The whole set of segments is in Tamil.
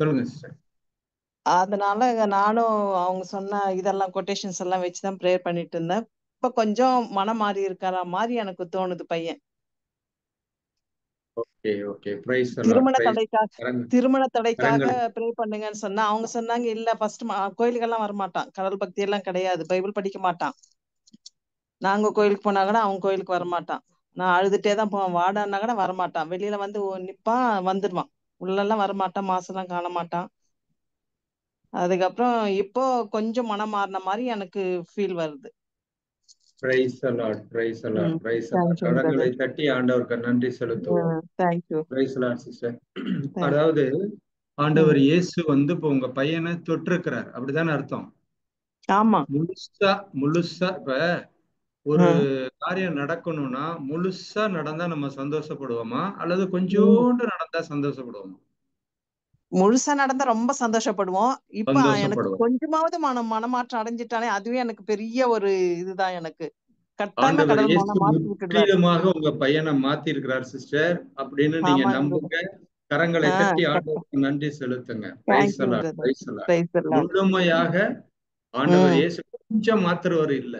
சொல்லுங்க சிஸ்டர். அதனால நானும் அவங்க சொன்ன இதெல்லாம் கொட்டேஷன்ஸ் எல்லாம் வச்சுதான் ப்ரேயர் பண்ணிட்டு இருந்தேன். இப்ப கொஞ்சம் மனம் மாறி இருக்கிற மாதிரி எனக்கு தோணுது பையன். Okay okay, praise the Lord. திருமண பிரைஸ். தடைக்காக திருமண தடைக்காக கரங்களை ப்ரே பண்ணுங்கன்னு சொன்னா அவங்க சொன்னாங்க இல்ல ஃபர்ஸ்ட் கோயிலுக்கெல்லாம் வரமாட்டான், கடவுள் பக்தி எல்லாம் கிடையாது, பைபிள் படிக்க மாட்டான். நாங்க கோயிலுக்கு போனா கூட அவன் கோயிலுக்கு வரமாட்டான். நான் அழுதுட்டே தான் போவேன், வாடான்னா கூட வரமாட்டான். வெளியில வந்து நிப்பான், வந்துடுவான். உள்ளெல்லாம் வரமாட்டான், மாசெல்லாம் காண மாட்டான். அதுக்கப்புறம் இப்போ கொஞ்சம் மனம் மாறின மாதிரி எனக்கு ஃபீல் வருது. Praise the Lord. Praise the Lord. Praise the Lord. Thank you கரங்களை பிரதர். தட்டி ஆண்டவருக்கு நன்றி செலுத்துவோம். Thank you praise the Lord sister. Thank you. அதாவது ஆண்டவர் இயேசு வந்து இப்போ உங்க பையனை தொட்டிருக்கிறார், அப்படிதானே அர்த்தம்? ஆமா. முழுசா முழுசா இப்ப ஒரு காரியம் நடக்கணும்னா முழுசா நடந்தா நம்ம சந்தோஷப்படுவோமா, அல்லது கொஞ்சோண்டு நடந்தா சந்தோஷப்படுவோமா? முழுசா நடந்தா ரொம்ப சந்தோஷப்படுவோம். இப்ப எனக்கு சந்தோஷப்படுவோம். கொஞ்சமாவது மனமாற்றம் அடைஞ்சிட்டாலே அதுவே எனக்கு பெரிய ஒரு இதுதான். எனக்கு கட்டாயமா ஆண்டவர் கடவுள் இயேசு மனம் மாத்தி விட்டுடுவாரு. முற்றிலுமாக உங்க பையனை மாத்தி இருக்கிறார் சிஸ்டர் அப்படின்னு நீங்க ஆமாங்க நம்புங்க. கரங்களை தட்டி பிரதர். ஆண்டவருக்கு நன்றி செலுத்துங்க. Praise the thank you Lord. Brother. Praise the Lord. Praise the Lord. முழுமையாக ஆண்டவர் இயேசு கொஞ்சம் மாத்துறவர் இல்ல,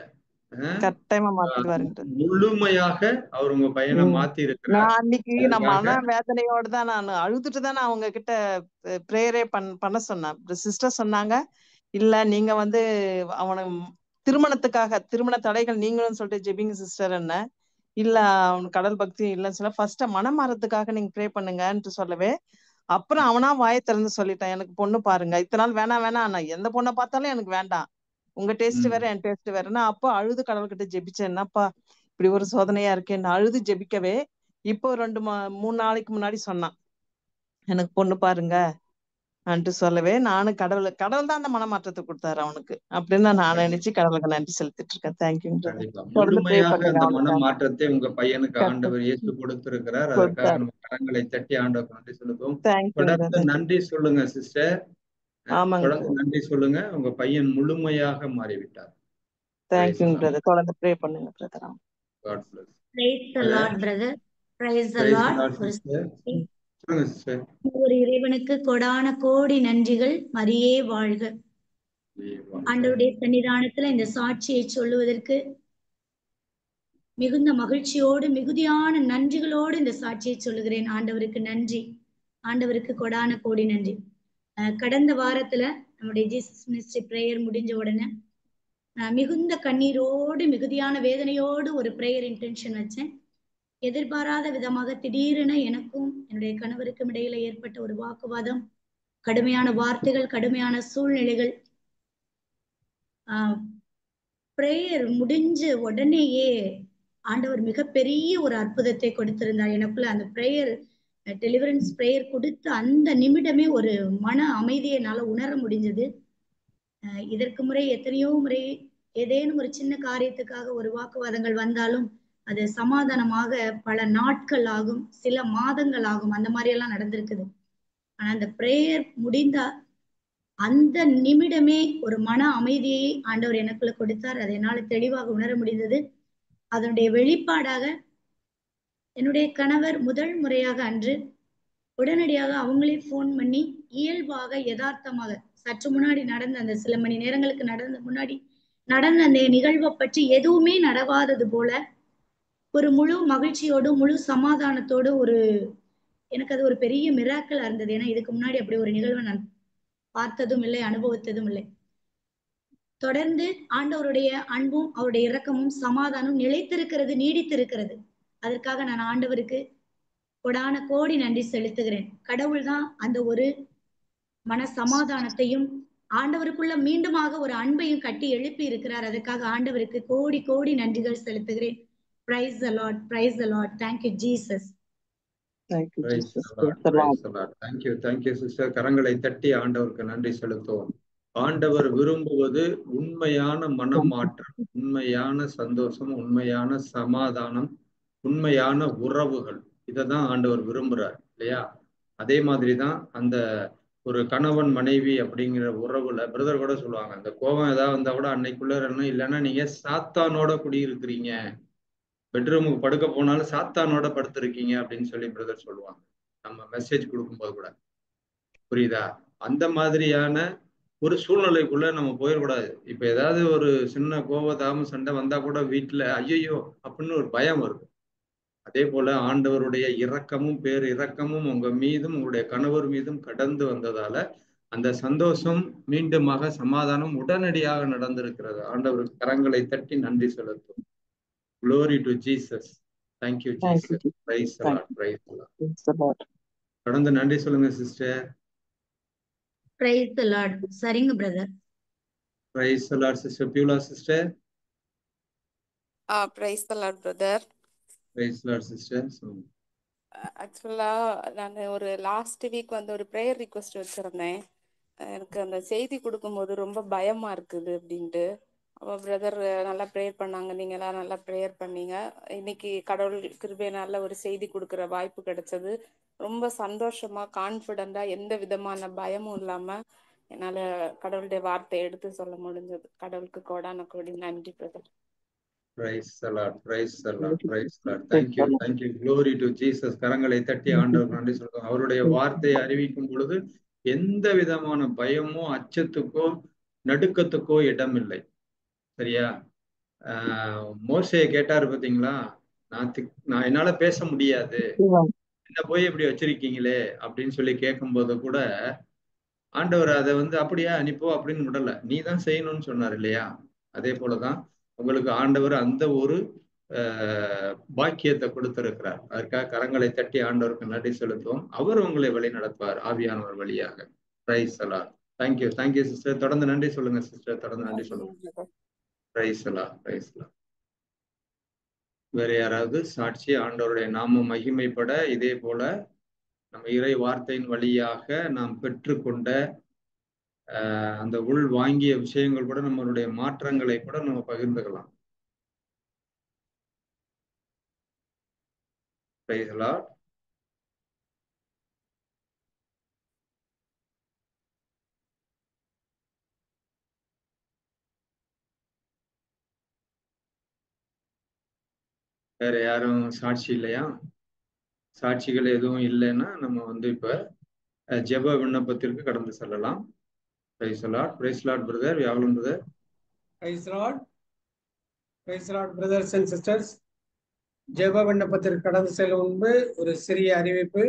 கட்டாயமா மாத்திடுவாருங்க. முழுமையாக அவர் உங்க பையனை மாத்தி இருக்கிறார். நான் அன்னைக்கு நான் அதற்காக மன வேதனையோட தான் நான் அழுதுட்டு தான் நான் அவங்க கிட்ட பிரேயரே பண்ண சொன்னேன். சிஸ்டர் சொன்னாங்க இல்ல நீங்க வந்து அவனை திருமணத்துக்காக திருமண தடைகள் நீங்களும் சொல்லிட்டு ஜெபிங்க சிஸ்டர் என்ன இல்ல அவனுக்கு கடல் பக்தி இல்லைன்னு சொல்ல ஃபர்ஸ்ட் மனம் மாறதுக்காக நீங்க ப்ரே பண்ணுங்கன்ட்டு சொல்லவே அப்புறம் அவனா வாயை திறந்து சொல்லிட்டான், எனக்கு பொண்ணு பாருங்க. இத்தனை நாள் வேணாம் வேணாம், நான் எந்த பொண்ணை பார்த்தாலும் எனக்கு வேண்டாம், உங்க டேஸ்ட் வேற என் டேஸ்ட் வேறன்னா. அப்போ அழுது கடவுள்கிட்ட ஜெபிச்சேன், என்னப்பா இப்படி ஒரு சோதனையா இருக்கேன்னு அழுது ஜெபிக்கவே இப்போ 3 நாளைக்கு முன்னாடி சொன்னான் எனக்கு பொண்ணு பாருங்க அன்ட்டு சொல்லவே நானும் கடவுள் தான் அந்த மனமாற்றத்தை கொடுத்தாரு அவனுக்கு அப்படின்னு நான் நினைச்சு கடவுளுக்கு நன்றி செலுத்திட்டு இருக்கேன். தேங்க்யூ. கண்டிப்பா தொடர்ந்து ப்ரே முழுமையாக பண்ணுங்க அந்த மன அவனுக்காக. மாற்றத்தை உங்க பையனுக்கு ஆண்டவர் இயேசு கொடுத்திருக்கிறார். அதற்காக நம்ம கரங்களை தட்டி ஆண்டவருக்கு நன்றி சொல்லுவோம். தொடர்ந்து நன்றி சொல்லுங்க சிஸ்டர். தொடர்ந்து நன்றி சொல்லுங்க. உங்க பையன் முழுமையாக மாறிவிட்டார். Thank you brother. தொடர்ந்து ப்ரே பண்ணுங்க brother. God bless. Praise the Lord brother. Praise the Praise Lord. the Lord sister. சொல்லுங்க சிஸ்டர். ஒரு இறைவனுக்கு கொடான கோடி நன்றிகள். மரியே வாழ்க. ஆண்டவருடைய சன்னிதானத்துல இந்த சாட்சியை சொல்லுவதற்கு மிகுந்த மகிழ்ச்சியோடு மிகுதியான நன்றிகளோடு இந்த சாட்சியை சொல்லுகிறேன். ஆண்டவருக்கு நன்றி, ஆண்டவருக்கு கொடான கோடி நன்றி. கடந்த வாரத்துல நம்முடைய ஜீசஸ் மினிஸ்ட்ரி பிரேயர் முடிஞ்ச உடனே மிகுந்த கண்ணீரோடு மிகுதியான வேதனையோடு ஒரு பிரேயர் இன்டென்ஷன் வச்சேன். எதிர்பாராத விதமாக திடீரென எனக்கும் என்னுடைய கணவருக்கும் இடையில ஏற்பட்ட ஒரு வாக்குவாதம், கடுமையான வார்த்தைகள், கடுமையான சூழ்நிலைகள். பிரேயர் முடிஞ்ச உடனேயே ஆண்டவர் மிகப்பெரிய ஒரு அற்புதத்தை கொடுத்திருந்தார் எனக்குள்ள. அந்த பிரேயர் டெலிவரன்ஸ் பிரேயர் கொடுத்த அந்த நிமிடமே ஒரு மன அமைதியை என்னால உணர முடிஞ்சது. இதற்கு முறை எத்தனையோ முறை ஏதேனும் ஒரு சின்ன காரியத்துக்காக ஒரு வாக்குவாதங்கள் வந்தாலும் அது சமாதானமாக பல நாட்கள் ஆகும், சில மாதங்கள் ஆகும், அந்த மாதிரி எல்லாம் நடந்திருக்குது. ஆனா அந்த பிரேயர் முடிந்த அந்த நிமிடமே ஒரு மன அமைதியை ஆண்டவர் எனக்குள்ள கொடுத்தார். அதை என்னால தெளிவாக உணர முடிந்தது. அதனுடைய வெளிப்பாடாக என்னுடைய கணவர் முதல் முறையாக அன்று உடனடியாக அவங்களே போன் பண்ணி இயல்பாக யதார்த்தமாக சற்று முன்னாடி நடந்த அந்த சில மணி நேரங்களுக்கு நடந்த அந்த நிகழ்வை பற்றி எதுவுமே நடவாதது போல ஒரு முழு மகிழ்ச்சியோடு முழு சமாதானத்தோடு எனக்கு அது ஒரு பெரிய மிராக்கலா இருந்தது. ஏன்னா இதுக்கு முன்னாடி அப்படி ஒரு நிகழ்வை நான் பார்த்ததும் இல்லை, அனுபவித்ததும் இல்லை. தொடர்ந்து ஆண்டவருடைய அன்பும் அவருடைய இரக்கமும் சமாதானம் நிலைத்திருக்கிறது, நீடித்திருக்கிறது. அதற்காக நான் ஆண்டவருக்கு கொடான கோடி நன்றி செலுத்துகிறேன். கடவுள் தான் அந்த ஒரு மன சமாதானத்தையும் ஆண்டவருக்குள்ள மீண்டுமாக ஒரு அன்பையும் கட்டி எழுப்பி இருக்கிறார். அதுக்காக ஆண்டவருக்கு கோடி கோடி நன்றிகள் செலுத்துகிறேன். Praise the Lord, praise the Lord. Thank you Jesus. Thank you Jesus. Thank you sister. கரங்களை தட்டி ஆண்டவருக்கு நன்றி செலுத்துவோம். ஆண்டவர் விரும்புவது உண்மையான மனமாற்றம், உண்மையான சந்தோஷம், உண்மையான சமாதானம், உண்மையான உறவுகள். இததான் ஆண்டவர் விரும்புறார் இல்லையா? அதே மாதிரிதான் அந்த ஒரு கணவன் மனைவி அப்படிங்கிற உறவுல பிரதர் கூட சொல்லுவாங்க, அந்த கோபம் ஏதாவது வந்தா கூட அன்னைக்குள்ள இருக்கணும், இல்லைன்னா நீங்க சாத்தானோட குடியிருக்கிறீங்க, பெட்ரூமுக்கு படுக்க போனாலும் சாத்தானோட படுத்திருக்கீங்க அப்படின்னு சொல்லி பிரதர் சொல்லுவாங்க நம்ம மெசேஜ் கொடுக்கும்போது கூட. புரியுதா? அந்த மாதிரியான ஒரு சூழ்நிலைக்குள்ள நம்ம போயிடக்கூடாது. இப்ப ஏதாவது ஒரு சின்ன கோபதாபம் சண்டை வந்தா கூட வீட்டுல ஐயோ அப்படின்னு ஒரு பயம் வருது. அதே போல ஆண்டவருடைய இரக்கமும் பேர் இரக்கமும் உங்க மீதும் உங்களுடைய கணவர் மீதும் கடந்து வந்ததால அந்த சந்தோஷம் மீண்டுமாக சமாதானம் உடனடியாக நடந்திருக்கிறது. ஆண்டவருக்கு கரங்களை தட்டி நன்றி செலுத்தும். Glory to Jesus. Thank you, Jesus. Praise the Lord. Praise the Lord. தொடர்ந்து நன்றி சொல்லுங்க சிஸ்டர். Praise the Lord. சரிங்க brother. Praise the Lord, sister Pula sister. Praise the Lord, brother. Praise the Lord, sister. ஆக்சுவலா நான் ஒரு லாஸ்ட் வீக் வந்து ஒரு ப்ரேயர் ரிக்வெஸ்ட் வச்சிருந்தேன். எனக்கு அந்த செய்தி கொடுக்கும்போது ரொம்ப பயமா இருக்குது அப்படின்ட்டு. அப்போ பிரதர் நல்லா ப்ரேயர் பண்ணாங்க, நீங்க எல்லாம் நல்லா ப்ரேயர் பண்ணீங்க. இன்னைக்கு கடவுள் கிருபையினால ஒரு செய்தி கொடுக்குற வாய்ப்பு கிடைச்சது. ரொம்ப சந்தோஷமா கான்ஃபிடென்டா எந்த விதமான பயமும் இல்லாம என்னால கடவுளுடைய வார்த்தையை எடுத்து சொல்ல முடிஞ்சது. கடவுளுக்கு கோடான கோடி நன்றி brother. Praise the Lord. Praise the Lord. Praise the Lord. Thank you. Thank you. Glory to Jesus. கரங்களை தட்டி ஆண்டவர் நன்றி சொல்றோம். அவருடைய வார்த்தையை அறிவிக்கும் பொழுது எந்த விதமான பயமோ அச்சத்துக்கோ நடுக்கத்துக்கோ இடம் இல்லை. சரியா? மோசையை கேட்டாரு பாத்தீங்களா, நான் என்னால பேச முடியாது, என்ன போய் இப்படி வச்சிருக்கீங்களே அப்படின்னு சொல்லி கேட்கும்போது கூட ஆண்டவர் அதை வந்து அப்படியே அனுப்போ அப்படின்னு விடல, நீ தான் செய்யணும்னு சொன்னார் இல்லையா? அதே போலதான் உங்களுக்கு ஆண்டவர் அந்த ஒரு பாக்கியத்தை கொடுத்திருக்கிறார். அதற்காக கரங்களை தட்டி ஆண்டவருக்கு நன்றி செலுத்துவோம். அவர் உங்களை வழி நடத்துவார் ஆவியானவர் வழியாக. Praise the Lord. Thank you. Thank you sister. தொடர்ந்து நன்றி சொல்லுங்க சிஸ்டர். தொடர்ந்து நன்றி சொல்லுங்க. Praise the Lord. Praise the Lord. வேற யாராவது சாட்சி ஆண்டவருடைய நாம மகிமைப்பட இதே போல நம்ம இறை வார்த்தையின் வழியாக நாம் பெற்றுக்கொண்ட அந்த உள் வாங்கிய விஷயங்கள் கூட நம்மளுடைய மாற்றங்களை கூட நம்ம பகிர்ந்துக்கலாம். Praise the Lord. வேற யாரும் சாட்சி இல்லையா? சாட்சிகள் எதுவும் இல்லைன்னா நம்ம வந்து இப்ப ஜெப விண்ணப்பத்திற்கு கடந்து செல்லலாம். Praise the Lord. Praise the Lord, brother. யாவலும் brother. Praise the Lord. Praise the Lord, brothers and sisters. ஜெப விண்ணப்பத்திற்கு கடந்து செல்லும் முன்பு ஒரு சிறிய அறிவிப்பு.